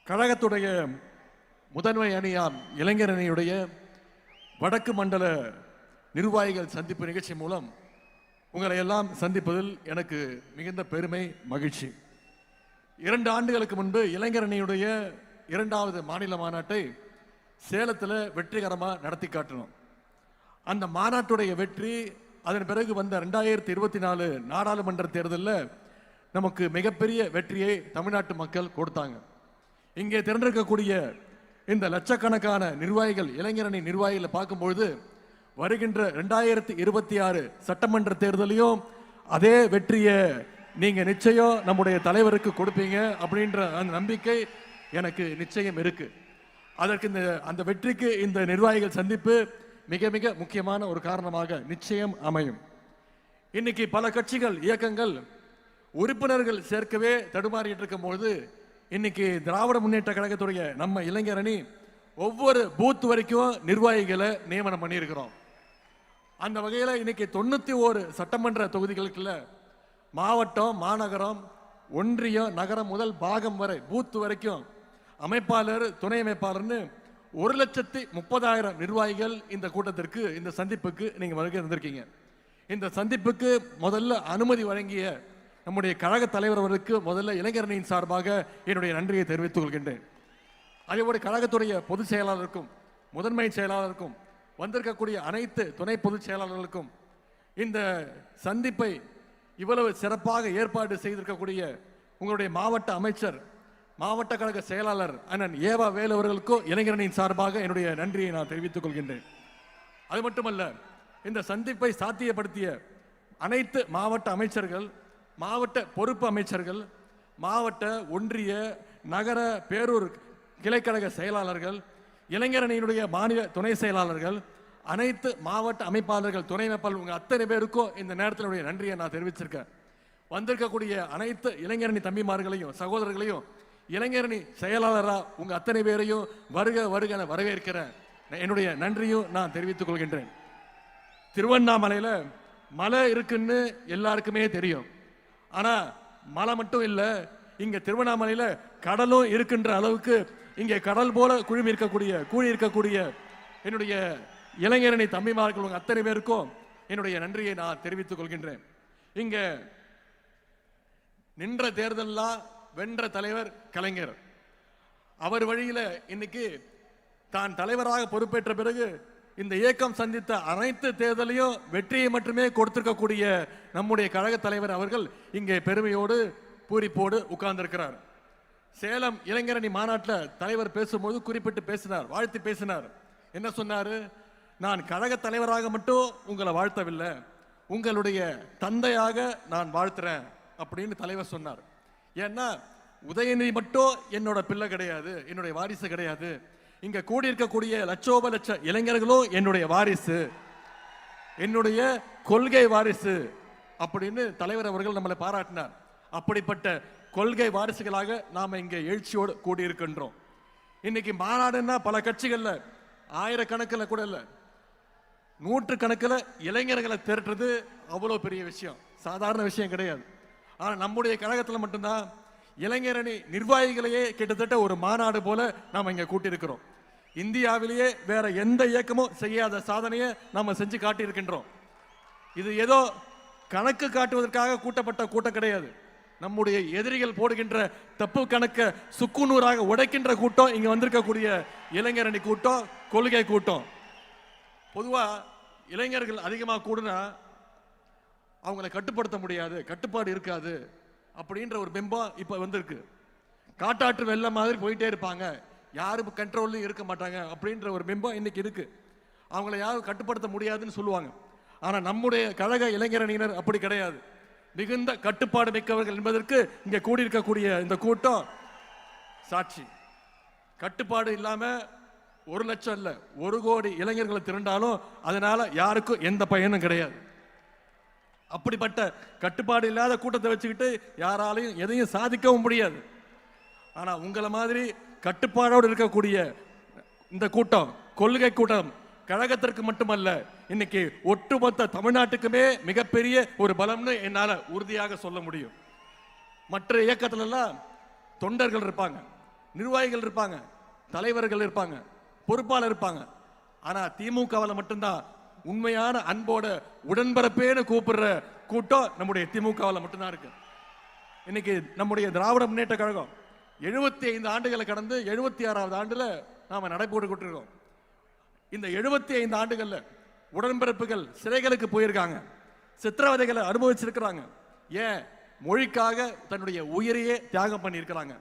கழகத்துடைய முதன்மை அணியாம் இளைஞர் அணியுடைய வடக்கு மண்டல நிர்வாகிகள் சந்திப்பு நிகழ்ச்சி மூலம் உங்களை எல்லாம் சந்திப்பதில் எனக்கு மிகுந்த பெருமை, மகிழ்ச்சி. 2 ஆண்டுகளுக்கு முன்பு இளைஞர் அணியுடைய 2வது மாநில மாநாட்டை சேலத்தில் வெற்றிகரமாக நடத்தி காட்டினோம். அந்த மாநாட்டுடைய வெற்றி, அதன் பிறகு வந்த 2024 நாடாளுமன்ற தேர்தலில் நமக்கு மிகப்பெரிய வெற்றியை தமிழ்நாட்டு மக்கள் கொடுத்தாங்க. இங்கே திரண்டிருக்கக்கூடிய இந்த லட்சக்கணக்கான நிர்வாகிகள், இளைஞரணி நிர்வாகிகளை பார்க்கும்பொழுது வருகின்ற 2026 சட்டமன்ற தேர்தலையும் அதே வெற்றியை நீங்க நிச்சயம் நம்முடைய தலைவருக்கு கொடுப்பீங்க அப்படின்ற அந்த நம்பிக்கை எனக்கு நிச்சயம் இருக்கு. அதற்கு அந்த வெற்றிக்கு இந்த நிர்வாகிகள் சந்திப்பு மிக மிக முக்கியமான ஒரு காரணமாக நிச்சயம் அமையும். இன்னைக்கு பல கட்சிகள், இயக்கங்கள் உறுப்பினர்கள் சேர்க்கவே தடுமாறிட்டு இருக்கும் பொழுது இன்னைக்கு திராவிட முன்னேற்ற கழகத்துடைய நம்ம இளைஞர் அணி ஒவ்வொரு பூத் வரைக்கும் நிர்வாகிகளை நியமனம் பண்ணியிருக்கிறோம். அந்த வகையில் இன்னைக்கு 91 சட்டமன்ற தொகுதிகளுக்குள்ள மாவட்டம், மாநகரம், ஒன்றியம், நகரம் முதல் பாகம் வரை பூத் வரைக்கும் அமைப்பாளர், துணை அமைப்பாளர்னு 1,30,000 நிர்வாகிகள் இந்த கூட்டத்திற்கு, இந்த சந்திப்புக்கு நீங்க வருகை இருந்திருக்கீங்க. இந்த சந்திப்புக்கு முதல்ல அனுமதி வழங்கிய நம்முடைய கழக தலைவர் அவருக்கு முதல்ல இளைஞரணியின் சார்பாக என்னுடைய நன்றியை தெரிவித்துக் கொள்கின்றேன். அதேபோல கழகத்துடைய பொதுச் செயலாளருக்கும் முதன்மை செயலாளருக்கும் வந்திருக்கக்கூடிய அனைத்து துணை பொதுச் செயலாளர்களுக்கும் இந்த சந்திப்பை இவ்வளவு சிறப்பாக ஏற்பாடு செய்திருக்கக்கூடிய உங்களுடைய மாவட்ட அமைச்சர், மாவட்ட கழக செயலாளர் அண்ணன் ஏவா வேலு அவர்களுக்கும் இளைஞரணியின் சார்பாக என்னுடைய நன்றியை நான் தெரிவித்துக் கொள்கின்றேன். அது மட்டுமல்ல, இந்த சந்திப்பை சாத்தியப்படுத்திய அனைத்து மாவட்ட அமைச்சர்கள், மாவட்ட பொறுப்பு அமைச்சர்கள், மாவட்ட, ஒன்றிய, நகர, பேரூர் கிளைக்கழக செயலாளர்கள், இளைஞரணியினுடைய மாநில துணை செயலாளர்கள், அனைத்து மாவட்ட அமைப்பாளர்கள், துணை அமைப்பாளர்கள், உங்க அத்தனை பேருக்கும் இந்த நேரத்தினுடைய நன்றியை நான் தெரிவிச்சிருக்கேன். வந்திருக்கக்கூடிய அனைத்து இளைஞரணி தம்பிமார்களையும் சகோதரர்களையும் இளைஞரணி செயலாளராக உங்க அத்தனை பேரையும் வருக வருக என வரவேற்கிறேன். என்னுடைய நன்றியும் நான் தெரிவித்துக் கொள்கின்றேன். திருவண்ணாமலையில் மலை இருக்குன்னு எல்லாருக்குமே தெரியும். ஆனா மலை மட்டும் இல்ல, இங்க திருவண்ணாமலையில கடலும் இருக்கின்ற அளவுக்கு இங்கே கடல் போல கூடி இருக்கக்கூடிய என்னுடைய இளைஞரணி தம்பிமார்கள் உங்க அத்தனை பேருக்கும் என்னுடைய நன்றியை நான் தெரிவித்துக் கொள்கின்றேன். இங்க நின்ற தேர்தலாம் வென்ற தலைவர் கலைஞர். அவர் வழியில இன்னைக்கு தான் தலைவராக பொறுப்பேற்ற பிறகு இந்த இயக்கம் சந்தித்த அனைத்து தேர்தலையும் வெற்றியை மட்டுமே கொடுத்திருக்கக்கூடிய நம்முடைய கழக தலைவர் அவர்கள் இங்கே பெருமையோடு பூரிப்போடு உட்கார்ந்திருக்கிறார். சேலம் இளைஞரணி மாநாட்டில் தலைவர் பேசும்போது குறிப்பிட்டு பேசினார், வாழ்த்து பேசினார். என்ன சொன்னாரு? நான் கழக தலைவராக மட்டும் உங்களை வாழ்த்தவில்லை, உங்களுடைய தந்தையாக நான் வாழ்த்துறேன் அப்படின்னு தலைவர் சொன்னார். ஏன்னா உதயநிதி மட்டும் என்னோட பிள்ளை கிடையாது, என்னுடைய வாரிசு கிடையாது, இங்க கூடியிருக்கக்கூடிய லட்சோப லட்ச இளைஞர்களும் என்னுடைய வாரிசு, என்னுடைய கொள்கை வாரிசு அப்படின்னு தலைவர் அவர்கள் நம்மளை பாராட்டினார். அப்படிப்பட்ட கொள்கை வாரிசுகளாக நாம இங்க எழுச்சியோடு கூடியிருக்கின்றோம். இன்னைக்கு மாநாடுன்னா பல கட்சிகள்ல ஆயிரக்கணக்கில் கூட இல்ல, 100கணக்கில் இளைஞர்களை திரட்டுறது அவ்வளவு பெரிய விஷயம், சாதாரண விஷயம் கிடையாது. ஆனா நம்முடைய கழகத்தில் மட்டும்தான் இளைஞரணி நிர்வாகிகளையே கிட்டத்தட்ட ஒரு மாநாடு போல நாம இங்க கூட்டியிருக்கிறோம். இந்தியாவிலேயே வேற எந்த இயக்கமும் செய்யாத சாதனையை நாம செஞ்சு காட்டியிருக்கின்றோம். இது ஏதோ கணக்கு காட்டுவதற்காக கூட்டப்பட்ட கூட்டம் கிடையாது. நம்முடைய எதிரிகள் போடுகின்ற தப்பு கணக்க சுக்குநூறாக உடைக்கின்ற கூட்டம் இங்க வந்திருக்கக்கூடிய இளைஞரணி கூட்டம், கொள்கை கூட்டம். பொதுவா இளைஞர்கள் அதிகமாக கூடுனா அவங்களை கட்டுப்படுத்த முடியாது, கட்டுப்பாடு இருக்காது அப்படின்ற ஒரு பிம்பம் இப்ப வந்திருக்கு. காட்டாற்று வெள்ளம் மாதிரி போயிட்டே இருப்பாங்க, யாரும் கண்ட்ரோல்லையும் இருக்க மாட்டாங்க அப்படின்ற ஒரு பிம்பம் இன்னைக்கு இருக்கு. அவங்கள யாரும் கட்டுப்படுத்த முடியாதுன்னு சொல்லுவாங்க. ஆனா நம்முடைய கழக இளைஞரணியினர் அப்படி கிடையாது, மிகுந்த கட்டுப்பாடு மிக்கவர்கள் என்பதற்கு இங்க கூடியிருக்கக்கூடிய இந்த கூட்டம் சாட்சி. கட்டுப்பாடு இல்லாம 1 லட்சம் இல்ல 1 கோடி இளைஞர்களை திரண்டாலும் அதனால யாருக்கும் எந்த பயனும் கிடையாது. அப்படிப்பட்ட கட்டுப்பாடு இல்லாத கூட்டத்தை வச்சுக்கிட்டு யாராலையும் எதையும் சாதிக்கவும் முடியாது. ஆனா உங்களை மாதிரி கட்டுப்பாடோடு இருக்கக்கூடிய இந்த கூட்டம், கொள்கை கூட்டம், கழகத்திற்கு மட்டுமல்ல இன்னைக்கு ஒட்டுமொத்த தமிழ்நாட்டுக்குமே மிகப்பெரிய ஒரு பலம்னு என்னால உறுதியாக சொல்ல முடியும். மற்ற இயக்கத்துல எல்லாம் தொண்டர்கள் இருப்பாங்க, நிர்வாகிகள் இருப்பாங்க, தலைவர்கள் இருப்பாங்க, பொறுப்பாளர் இருப்பாங்க. ஆனா திமுகவில் மட்டும்தான் உண்மையான அன்போட உடன்பிறப்பேன்னு கூப்பிடுற கூட்டம் நம்முடைய திமுகவில் மட்டும்தான் இருக்கு. இன்னைக்கு நம்முடைய திராவிட முன்னேற்ற கழகம் 75 ஆண்டுகளை கடந்து 76வது ஆண்டுல நாம நடைபோட்டு இருக்கோம். இந்த 75 ஆண்டுகள்ல உடன்பிறப்புகள் சிறைகளுக்கு போயிருக்காங்க, சித்திரவதைகளை அனுபவிச்சிருக்கிறாங்க, ஏன் மொழிக்காக தன்னுடைய உயிரையே தியாகம் பண்ணி இருக்கிறாங்க.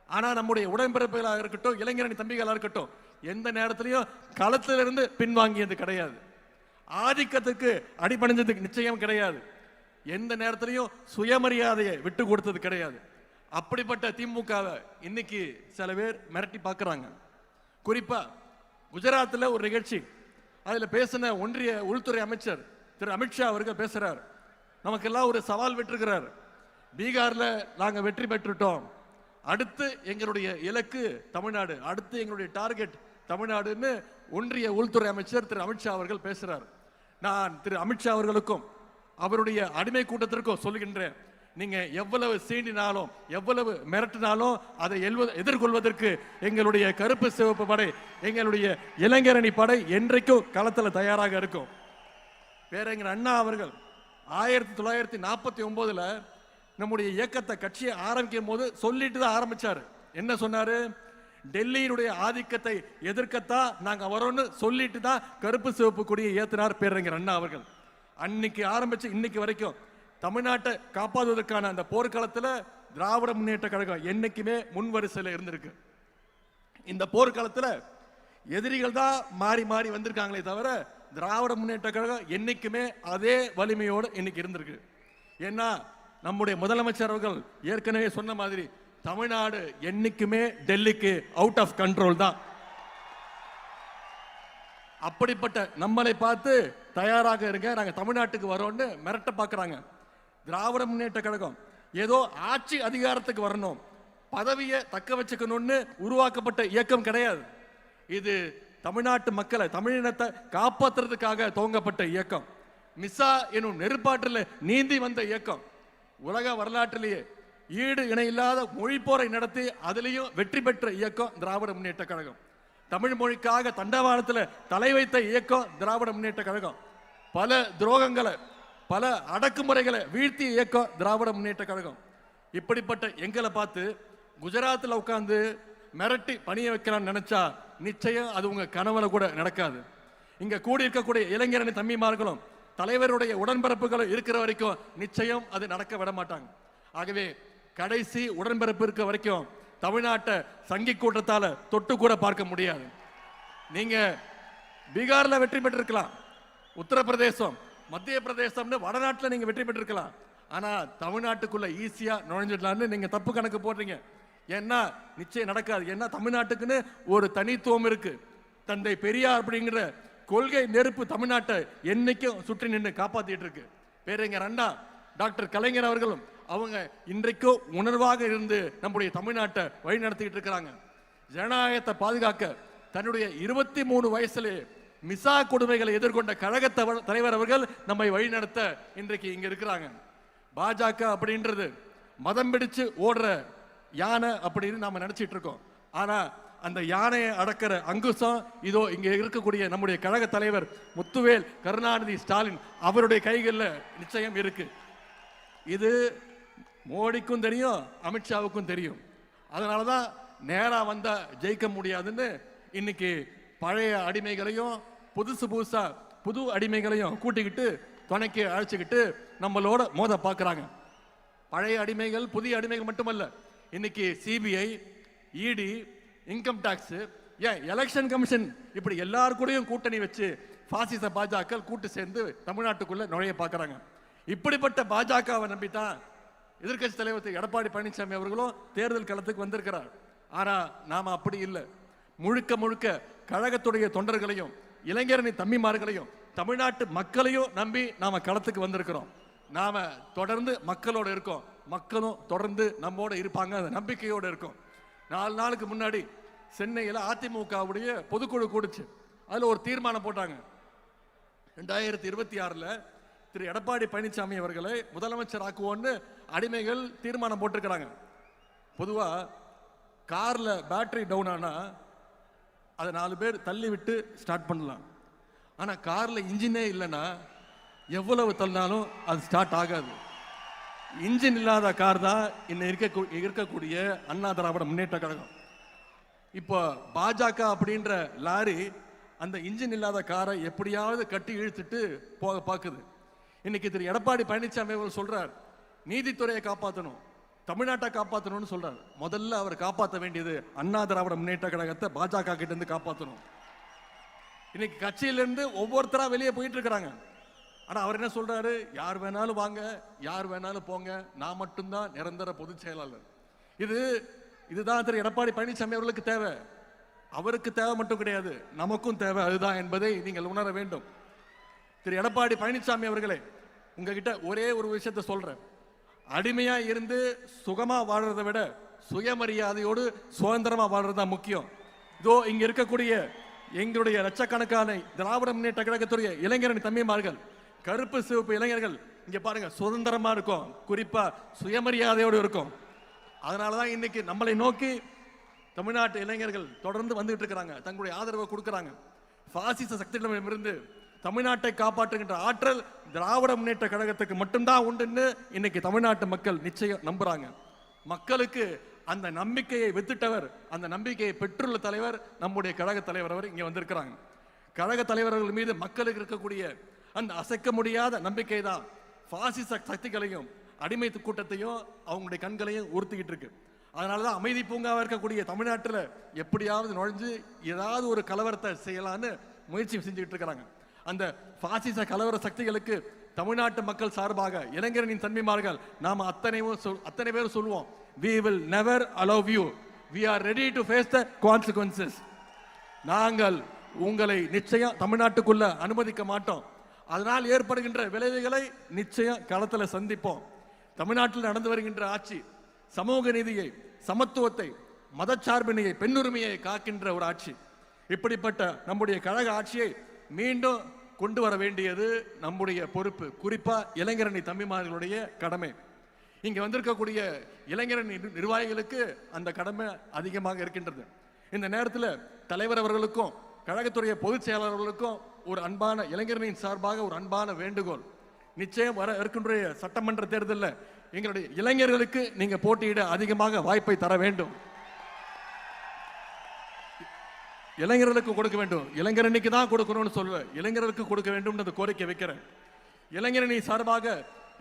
ஆனா நம்முடைய உடன்பிறப்புகளாக இருக்கட்டும், இளைஞரணி தம்பிகளாக இருக்கட்டும், எந்த நேரத்திலையும் களத்திலிருந்து பின்வாங்கியது கிடையாது, ஆதிக்கத்துக்கு அடிபணிஞ்சதுக்கு நிச்சயம் கிடையாது, எந்த நேரத்திலையும் சுயமரியாதையை விட்டு கொடுத்தது கிடையாது. அப்படிப்பட்ட திமுகவை இன்னைக்கு சில பேர் மிரட்டி பார்க்கறாங்க. குறிப்பா குஜராத்தில் ஒரு நிகழ்ச்சி, அதில் பேசின ஒன்றிய உள்துறை அமைச்சர் திரு அமித்ஷா அவர்கள் பேசுறார். நமக்கெல்லாம் ஒரு சவால் விட்டுருக்கிறார். பீகார்ல நாங்க வெற்றி பெற்றுட்டோம், அடுத்து எங்களுடைய இலக்கு தமிழ்நாடு, அடுத்து எங்களுடைய டார்கெட் தமிழ்நாடுன்னு ஒன்றிய உள்துறை அமைச்சர் திரு அமித்ஷா அவர்கள் பேசுறார். நான் திரு அமித்ஷா அவர்களுக்கும் அவருடைய அடிமை கூட்டத்திற்கும் சொல்லுகின்றேன், நீங்க எவ்வளவு சீண்டினாலும் எவ்வளவு மிரட்டினாலும் அதை எதிர்கொள்வதற்கு எங்களுடைய கருப்பு சிவப்பு படை, எங்களுடைய இளைஞரணி படை என்றைக்கும் களத்தில் தயாராக இருக்கும். பேரறிஞர் அண்ணா அவர்கள் 1949ல் நம்முடைய இயக்கத்தை கட்சியை ஆரம்பிக்கும் போது சொல்லிட்டு தான் ஆரம்பிச்சாரு. என்ன சொன்னாரு? டெல்லியினுடைய ஆதிக்கத்தை எதிர்க்கத்தான் நாங்க வரோம்னு சொல்லிட்டு தான் கருப்பு சிவப்பு கொடியை ஏத்தினார் பேரறிஞர் அண்ணா அவர்கள். அன்னைக்கு ஆரம்பிச்சு இன்னைக்கு வரைக்கும் தமிழ்நாட்டை காப்பாற்றுவதற்கான அந்த போர்க்களத்தில் திராவிட முன்னேற்ற கழகம் என்னைக்குமே முன்வரிசையில் இருந்திருக்கு. இந்த போர்க்களத்தில் எதிரிகள் தான் மாறி மாறி வந்திருக்காங்களே தவிர திராவிட முன்னேற்ற கழகம் என்னைக்குமே அதே வலிமையோடு இன்னைக்கு இருந்திருக்கு. ஏன்னா நம்முடைய முதலமைச்சர் அவர்கள் ஏற்கனவே சொன்ன மாதிரி தமிழ்நாடு என்னைக்குமே டெல்லிக்கு அவுட் ஆஃப் கண்ட்ரோல் தான். அப்படிப்பட்ட நம்மளை பார்த்து தயாராக இருங்க, நாங்க தமிழ்நாட்டுக்கு வரோம்னு மிரட்ட பார்க்கறாங்க. திராவிட முன்னேற்ற கழகம் ஏதோ ஆட்சி அதிகாரத்துக்கு வரணும், பதவியை தக்க வச்சுக்கணும்னு உருவாக்கப்பட்ட இயக்கம் கிடையாது. இது தமிழ்நாட்டு மக்களை, தமிழினத்தை காப்பாற்றுறதுக்காக துவங்கப்பட்ட இயக்கம். மிசா எனும் நெருப்பாற்றில் நீந்தி வந்த இயக்கம். உலக வரலாற்றிலேயே ஈடு இணையில்லாத மொழி போரை நடத்தி அதிலையும் வெற்றி பெற்ற இயக்கம் திராவிட முன்னேற்ற கழகம். தமிழ் மொழிக்காக தண்டவாளத்தில் தலை வைத்த இயக்கம் திராவிட முன்னேற்ற கழகம். பல துரோகங்களை, பல அடக்குமுறைகளை வீழ்த்திய இயக்கம் திராவிட முன்னேற்ற கழகம். இப்படிப்பட்ட எங்களை பார்த்து குஜராத்தில் உட்கார்ந்து மிரட்டி பணிய வைக்கலாம்னு நினைச்சா நிச்சயம் அது உங்க கனவுல கூட நடக்காது. இங்க கூடி இருக்கக்கூடிய இளைஞரணி தம்பிமார்களும் தலைவருடைய உடன்பிறப்புகளும் இருக்கிற வரைக்கும் நிச்சயம் அது நடக்க விட மாட்டாங்க. ஆகவே கடைசி உடன்பிறப்பு இருக்க வரைக்கும் தமிழ்நாட்டை சங்கி கூட்டத்தால தொட்டு கூட பார்க்க முடியாது. நீங்க பீகார்ல வெற்றி பெற்றிருக்கலாம், உத்தரப்பிரதேசம், மத்திய பிரதேசம்னு வடநாட்டில் நீங்க வெற்றி பெற்றிருக்கலாம். ஆனா தமிழ்நாட்டுக்குள்ள ஈஸியா நுழைஞ்சிடலாம்னு நீங்க தப்பு கணக்கு போடுறீங்க. ஏன்னா நிச்சயம் நடக்காது. ஏன்னா தமிழ்நாட்டுக்குன்னு ஒரு தனித்துவம் இருக்கு. தந்தை பெரியார் அப்படிங்கிற கொள்கை நெருப்பு தமிழ்நாட்டை என்னைக்கும் சுற்றி நின்று காப்பாத்திட்டு இருக்கு. பேரறிஞர் அண்ணா, டாக்டர் கலைஞர் அவர்களும் அவங்க இன்றைக்கும் உணர்வாக இருந்து நம்முடைய தமிழ்நாட்டை வழி நடத்திட்டு இருக்கிறாங்க. ஜனநாயகத்தை பாதுகாக்க தன்னுடைய 23 வயசுலே மிசா கொடுமைகளை எதிர்கொண்ட கழக தலைவர் அவர்கள் நம்மை வழி நடத்த இன்றைக்கு இங்க இருக்கிறாங்க. பாஜக அப்படின்றது மதம் பிடிச்சு ஓடுற யானை அப்படின்னு நாம நினைச்சிட்டு இருக்கோம். ஆனா அந்த யானையை அடக்கிற அங்குசம் இதோ இங்க இருக்கக்கூடிய நம்முடைய கழக தலைவர் முத்துவேல் கருணாநிதி ஸ்டாலின் அவருடைய கைகளில் நிச்சயம் இருக்கு. இது மோடிக்கும் தெரியும், அமித்ஷாவுக்கும் தெரியும். அதனாலதான் நேரா வந்தா ஜெயிக்க முடியாதுன்னு இன்னைக்கு பழைய அடிமைகளையும் புதுசா புது அடிமைகளையும் கூட்டிக்கிட்டு துணைக்கு அழைச்சிக்கிட்டு நம்மளோட மோத பார்க்கறாங்க. பழைய அடிமைகள் புதிய அடிமைகள் மட்டுமல்ல, இன்னைக்கு சிபிஐ, இடி, இன்கம் டாக்ஸ், ஏன் எலெக்ஷன் கமிஷன், இப்படி எல்லாரும் கூடயும் கூட்டணி வச்சு பாசிச பாஜக கூட்டு சேர்ந்து தமிழ்நாட்டுக்குள்ள நுழைய பார்க்கறாங்க. இப்படிப்பட்ட பாஜகவை நம்பித்தான் எதிர்கட்சி தலைவர் திரு எடப்பாடி பழனிசாமி அவர்களும் தேர்தல் களத்துக்கு வந்திருக்கிறார். ஆனா நாம அப்படி இல்லை. முழுக்க முழுக்க கழகத்துடைய தொண்டர்களையும் இளைஞரணி தம்பிமார்களையும் தமிழ்நாட்டு மக்களையும் நம்பி நாம களத்துக்கு வந்திருக்கிறோம். நாம தொடர்ந்து மக்களோட இருக்கோம், மக்களும் தொடர்ந்து நம்மோட இருப்பாங்க, அந்த நம்பிக்கையோட இருக்கும். 4 நாளுக்கு முன்னாடி சென்னையில் அதிமுகவுடைய பொதுக்குழு கூடுச்சு. அதுல ஒரு தீர்மானம் போட்டாங்க. 2026ல் திரு எடப்பாடி பழனிசாமி அவர்களை முதலமைச்சர் ஆக்குவோன்னு அடிமைகள் தீர்மானம் போட்டிருக்கிறாங்க. பொதுவா கார்ல பேட்டரி டவுன் ஆனா அதை 4 பேர் தள்ளி விட்டு ஸ்டார்ட் பண்ணலாம். ஆனா கார்ல இன்ஜினே இல்லைன்னா எவ்வளவு தள்ளினாலும் அது ஸ்டார்ட் ஆகாது. இன்ஜின் இல்லாத கார் தான் இன்னும் இருக்கக்கூடிய அண்ணா திராவிட முன்னேற்ற கழகம். இப்போ பாஜக அப்படின்ற லாரி அந்த இன்ஜின் இல்லாத காரை எப்படியாவது கட்டி இழுத்துட்டு போக பார்க்குது. இன்னைக்கு திரு எடப்பாடி பழனிசாமி அவர் சொல்றார், நீதித்துறையை காப்பாற்றணும், தமிழ்நாட்டை காப்பாற்றணும்னு சொல்றாரு. முதல்ல அவர் காப்பாற்ற வேண்டியது அண்ணா திராவிட முன்னேற்ற கழகத்தை பாஜக கிட்ட இருந்து காப்பாற்றணும். இன்னைக்கு கட்சியிலிருந்து ஒவ்வொருத்தரா வெளியே போயிட்டு இருக்கிறாங்க. ஆனா அவர் என்ன சொல்றாரு, யார் வேணாலும் வாங்க, யார் வேணாலும் போங்க, நான் மட்டும்தான் நிரந்தர பொதுச் செயலாளர். இதுதான் திரு எடப்பாடி பழனிசாமி அவர்களுக்கு தேவை. அவருக்கு தேவை மட்டும் கிடையாது, நமக்கும் தேவை அதுதான் என்பதை நீங்கள் உணர வேண்டும். திரு எடப்பாடி பழனிசாமி அவர்களே, உங்ககிட்ட ஒரே ஒரு விஷயத்தை சொல்றேன். அடிமையா இருந்து சுகமா வாழ்றதை விட சுயமரியாதையோடு சுதந்திரமா வாழ்றது தான் முக்கியம். இதோ இங்க இருக்கக்கூடிய எங்களுடைய லட்சக்கணக்கான திராவிட முன்னேற்ற கழகத்துடைய இளைஞரணி தம்பிமார்கள், கருப்பு சிவப்பு இளைஞர்கள் இங்க பாருங்க, சுதந்திரமா இருக்கும், குறிப்பா சுயமரியாதையோடு இருக்கும். அதனாலதான் இன்னைக்கு நம்மளை நோக்கி தமிழ்நாட்டு இளைஞர்கள் தொடர்ந்து வந்துட்டு இருக்கிறாங்க, தங்களுடைய ஆதரவை கொடுக்கிறாங்க. பாசிச சக்திகளிடமிருந்து தமிழ்நாட்டை காப்பாற்றுகின்ற ஆற்றல் திராவிட முன்னேற்ற கழகத்துக்கு மட்டும்தான் உண்டுன்னு இன்னைக்கு தமிழ்நாட்டு மக்கள் நிச்சயம் நம்புறாங்க. மக்களுக்கு அந்த நம்பிக்கையை வித்துட்டவர், அந்த நம்பிக்கையை பெற்றுள்ள தலைவர் நம்முடைய கழக தலைவர் அவர் இங்க வந்திருக்கிறாங்க. கழக தலைவர்கள் மீது மக்களுக்கு இருக்கக்கூடிய அந்த அசைக்க முடியாத நம்பிக்கை தான் பாசிச சக்திகளையும் அடிமை கூட்டத்தையும் அவங்களுடைய கண்களையும் உறுத்திக்கிட்டு இருக்கு. அதனாலதான் அமைதி பூங்காவா இருக்கக்கூடிய தமிழ்நாட்டில் எப்படியாவது நுழைஞ்சு ஏதாவது ஒரு கலவரத்தை செய்யலான்னு முயற்சி செஞ்சுக்கிட்டு இருக்கிறாங்க. அந்த பாசிச கலவர சக்திகளுக்கு தமிழ்நாட்டு மக்கள் சார்பாக இளைஞரின் தன்மைமார்கள் நாம அத்தனை பேர் சொல்லுவோம், we will never allow you, we are ready to face the consequences. நாங்கள் உங்களை நிச்சயம் தமிழ்நாட்டுக்குள்ள அனுமதிக்க மாட்டோம். அதனால் ஏற்படுகின்ற விளைவுகளை நிச்சயம் களத்தில் சந்திப்போம். தமிழ்நாட்டில் நடந்து வருகின்ற ஆட்சி சமூக நீதியை, சமத்துவத்தை, மதச்சார்பின்மையை, பெண்ணுரிமையை காக்கின்ற ஒரு ஆட்சி. இப்படிப்பட்ட நம்முடைய கழக ஆட்சியை மீண்டும் கொண்டு வர வேண்டியது நம்முடைய பொறுப்பு, குறிப்பா இளைஞரணி தம்பிமார்களுடைய கடமை. இங்க வந்திருக்கக்கூடிய இளைஞரணி நிர்வாகிகளுக்கு அந்த கடமை அதிகமாக இருக்கின்றது. இந்த நேரத்தில் தலைவர் அவர்களுக்கும் கழகத்துடைய பொதுச் செயலாளர்களுக்கும் ஒரு அன்பான இளைஞரணியின் சார்பாக ஒரு அன்பான வேண்டுகோள். நிச்சயம் வர இருக்கின்ற சட்டமன்ற தேர்தலில் எங்களுடைய இளைஞர்களுக்கு நீங்க போட்டியிட அதிகமாக வாய்ப்பை தர வேண்டும். இளைஞர்களுக்கு கொடுக்க வேண்டும், இளைஞரணிக்கு தான் கொடுக்கணும்னு சொல்லுவேன், இளைஞர்களுக்கு கொடுக்க வேண்டும் கோரிக்கை வைக்கிறேன். இளைஞரணி சார்பாக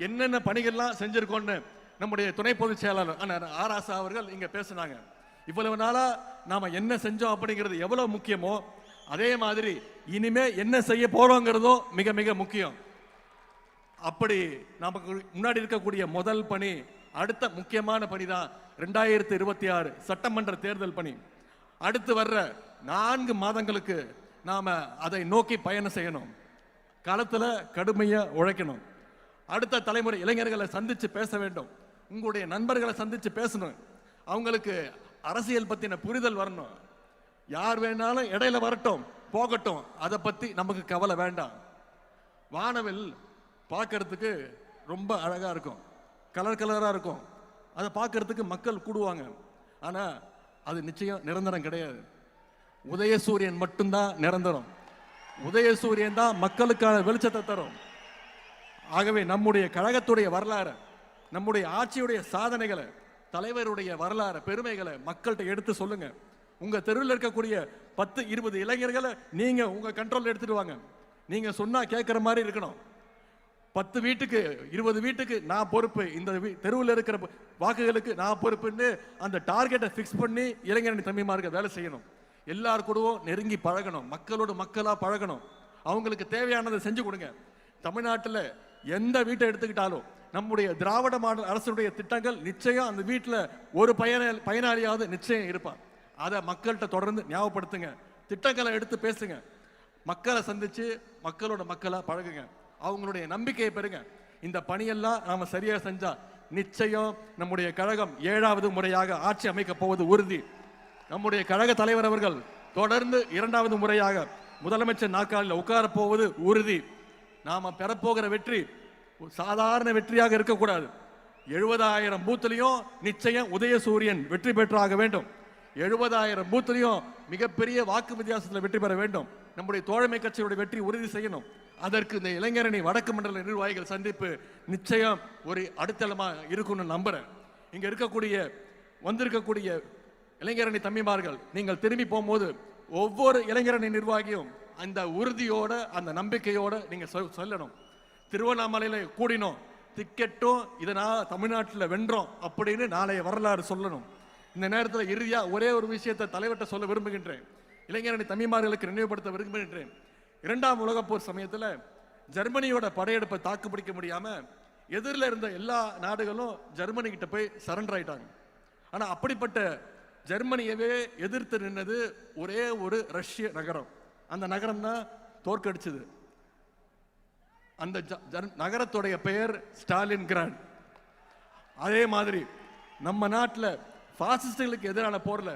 என்னென்ன பணிகள்லாம் செஞ்சிருக்கோம்னு நம்முடைய துணை பொதுச் செயலாளர் ஆராசா அவர்கள் இங்க பேசினாங்க. இவ்வளவு நாளா நாம என்ன செஞ்சோம் அப்படிங்கிறது எவ்வளவு முக்கியமோ அதே மாதிரி இனிமே என்ன செய்ய போறோங்கிறதும் மிக மிக முக்கியம். அப்படி நமக்கு முன்னாடி இருக்கக்கூடிய முதல் பணி, அடுத்த முக்கியமான பணி தான் 2026 சட்டமன்ற தேர்தல் பணி. அடுத்து வர்ற 4 மாதங்களுக்கு நாம அதை நோக்கி பயணம் செய்யணும், களத்துல கடுமையா உழைக்கணும். அடுத்த தலைமுறை இளைஞர்களை சந்திச்சு பேச வேண்டும், உங்களுடைய நண்பர்களை சந்திச்சு பேசணும், அவங்களுக்கு அரசியல் பத்தின புரிதல் வரணும். யார் வேணாலும் இடையில வரட்டும் போகட்டும், அதை பத்தி நமக்கு கவலை வேண்டாம். வானவில் பார்க்கறதுக்கு ரொம்ப அழகா இருக்கும், கலர் கலரா இருக்கும், அதை பார்க்கறதுக்கு மக்கள் கூடுவாங்க. ஆனா அது நிச்சயம் நிரந்தரம் கிடையாது. உதயசூரியன் மட்டும்தான் நிரந்தரம். உதயசூரியன் தான் மக்களுக்கான வெளிச்சத்தை தரும். ஆகவே நம்முடைய கழகத்துடைய வரலாறு, நம்முடைய ஆட்சியுடைய சாதனைகளை, தலைவருடைய வரலாறு, பெருமைகளை மக்கள்கிட்ட எடுத்து சொல்லுங்க. உங்க தெருவில் இருக்கக்கூடிய 10-20 இளைஞர்களை நீங்க உங்க கண்ட்ரோல் எடுத்துட்டு வாங்க. நீங்க சொன்னா கேட்கிற மாதிரி இருக்கணும். 10 வீட்டுக்கு 20 வீட்டுக்கு நான் பொறுப்பு, இந்த தெருவில் இருக்கிற வாக்குகளுக்கு நான் பொறுப்புன்னு அந்த டார்கெட்டை ஃபிக்ஸ் பண்ணி இளைஞரணி தம்பிமார்கள் வேலை செய்யணும். எல்லார் கூடவும் நெருங்கி பழகணும், மக்களோடு மக்களா பழகணும், அவங்களுக்கு தேவையானதை செஞ்சு கொடுங்க. தமிழ்நாட்டில் எந்த வீட்டை எடுத்துக்கிட்டாலும் நம்முடைய திராவிட மாடல் அரசுடைய திட்டங்கள் நிச்சயம் அந்த வீட்டில் ஒரு பயனாளியாவது நிச்சயம் இருப்பான். அதை மக்கள்கிட்ட தொடர்ந்து ஞாபகப்படுத்துங்க, திட்டங்களை எடுத்து பேசுங்க, மக்களை சந்திச்சு மக்களோட மக்களா பழகுங்க, அவங்களுடைய நம்பிக்கையை பெறுங்க. இந்த பணியெல்லாம் நாம சரியா செஞ்சா நிச்சயம் நம்முடைய கழகம் 7வது முறையாக ஆட்சி அமைக்க போவது உறுதி. நம்முடைய கழக தலைவர் அவர்கள் தொடர்ந்து 2வது முறையாக முதலமைச்சர் நாற்காலில் உட்கார போவது உறுதி. நாம பெறப்போகிற வெற்றி சாதாரண வெற்றியாக இருக்கக்கூடாது. 70,000 பூத்திலையும் நிச்சயம் உதயசூரியன் வெற்றி பெற்றாக வேண்டும். 70,000 பூத்துலையும் மிகப்பெரிய வாக்கு வித்தியாசத்தில் வெற்றி பெற வேண்டும். நம்முடைய தோழமை கட்சியுடைய வெற்றி உறுதி செய்யணும். அதற்கு இந்த இளைஞரணி வடக்கு மண்டல நிர்வாகிகள் சந்திப்பு நிச்சயம் ஒரு அடித்தளமா இருக்கும்னு நம்புறேன். இங்க வந்திருக்கக்கூடிய இளைஞரணி தம்பிமார்கள், நீங்கள் திரும்பி போகும்போது ஒவ்வொரு இளைஞரணி நிர்வாகியும் அந்த உறுதியோட அந்த நம்பிக்கையோட நீங்க சொல்லணும். திருவண்ணாமலையில கூடினோம், டிக்கெட்டும் இதனால் தமிழ்நாட்டில் வென்றோம் அப்படின்னு நாளைய வரலாறு சொல்லணும். இந்த நேரத்தில் இறுதியா ஒரே ஒரு விஷயத்தை தலைவர்கிட்ட சொல்ல விரும்புகின்றேன். இளைஞரணி தம்பிமார்களுக்கு நினைவுபடுத்த விரும்புகின்றேன். 2ஆம் உலகப் போர் சமயத்தில் ஜெர்மனியோட படையெடுப்பை தாக்கு பிடிக்க முடியாம எதிரில் இருந்த எல்லா நாடுகளும் ஜெர்மனி கிட்ட போய் சரண்டர் ஆயிட்டாங்க. ஆனா அப்படிப்பட்ட ஜெர்மனியவே எதிர்த்து நின்னது ஒரே ஒரு ரஷ்ய நகரம். அந்த நகரம் தான் தோற்கடிச்சது. அந்த நகரத்துடைய பெயர் ஸ்டாலின் கிராட். அதே மாதிரி நம்ம நாட்டில் பாசிஸ்டுகளுக்கு எதிரான போர்ல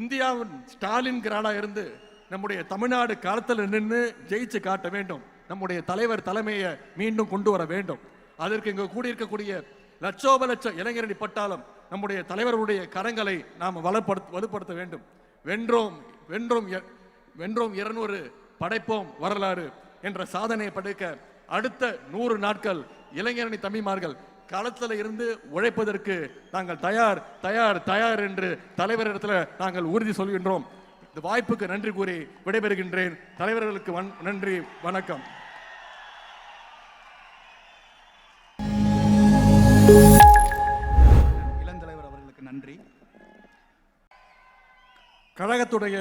இந்தியாவின் ஸ்டாலின் கிராடா இருந்து நம்முடைய தமிழ்நாடு காலத்தில் நின்று ஜெயிச்சு காட்ட வேண்டும். நம்முடைய தலைவர் தலைமையை மீண்டும் கொண்டு வர வேண்டும். அதற்கு இங்கு கூடியிருக்கக்கூடிய லட்சோப லட்ச இளைஞரணி பட்டாளம் நம்முடைய தலைவருடைய கரங்களை நாம் வலுப்படுத்த வேண்டும். வென்றோம் வென்றோம் வென்றோம் 200 படைப்போம் வரலாறு என்ற சாதனையை படைக்க அடுத்த 100 நாட்கள் இளைஞரணி தம்பிமார்கள் களத்தில் இருந்து உழைப்பதற்கு நாங்கள் தயார் தயார் தயார் என்று தலைவரிடத்தில் நாங்கள் உறுதி சொல்கின்றோம். இந்த வாய்ப்புக்கு நன்றி கூறி விடைபெறுகின்றேன். தலைவர்களுக்கு நன்றி, வணக்கம். இளந்தலைவர் அவர்களுக்கு நன்றி. கழகத்துடைய